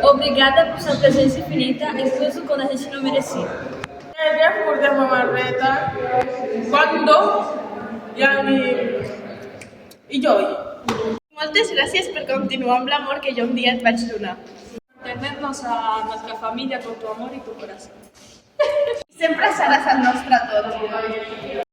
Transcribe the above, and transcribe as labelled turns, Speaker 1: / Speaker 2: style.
Speaker 1: Obrigada por sua presença infinita, incluso quando a gente não merecia.
Speaker 2: Gracias por la mamarreta. Cuando i jo.
Speaker 3: Moltes gràcies per continuar amb l'amor que jo un dia et vaig donar.
Speaker 1: Tenernos a nuestra familia con tu amor y tu corazón.
Speaker 3: Sempre seràs el nostre tot.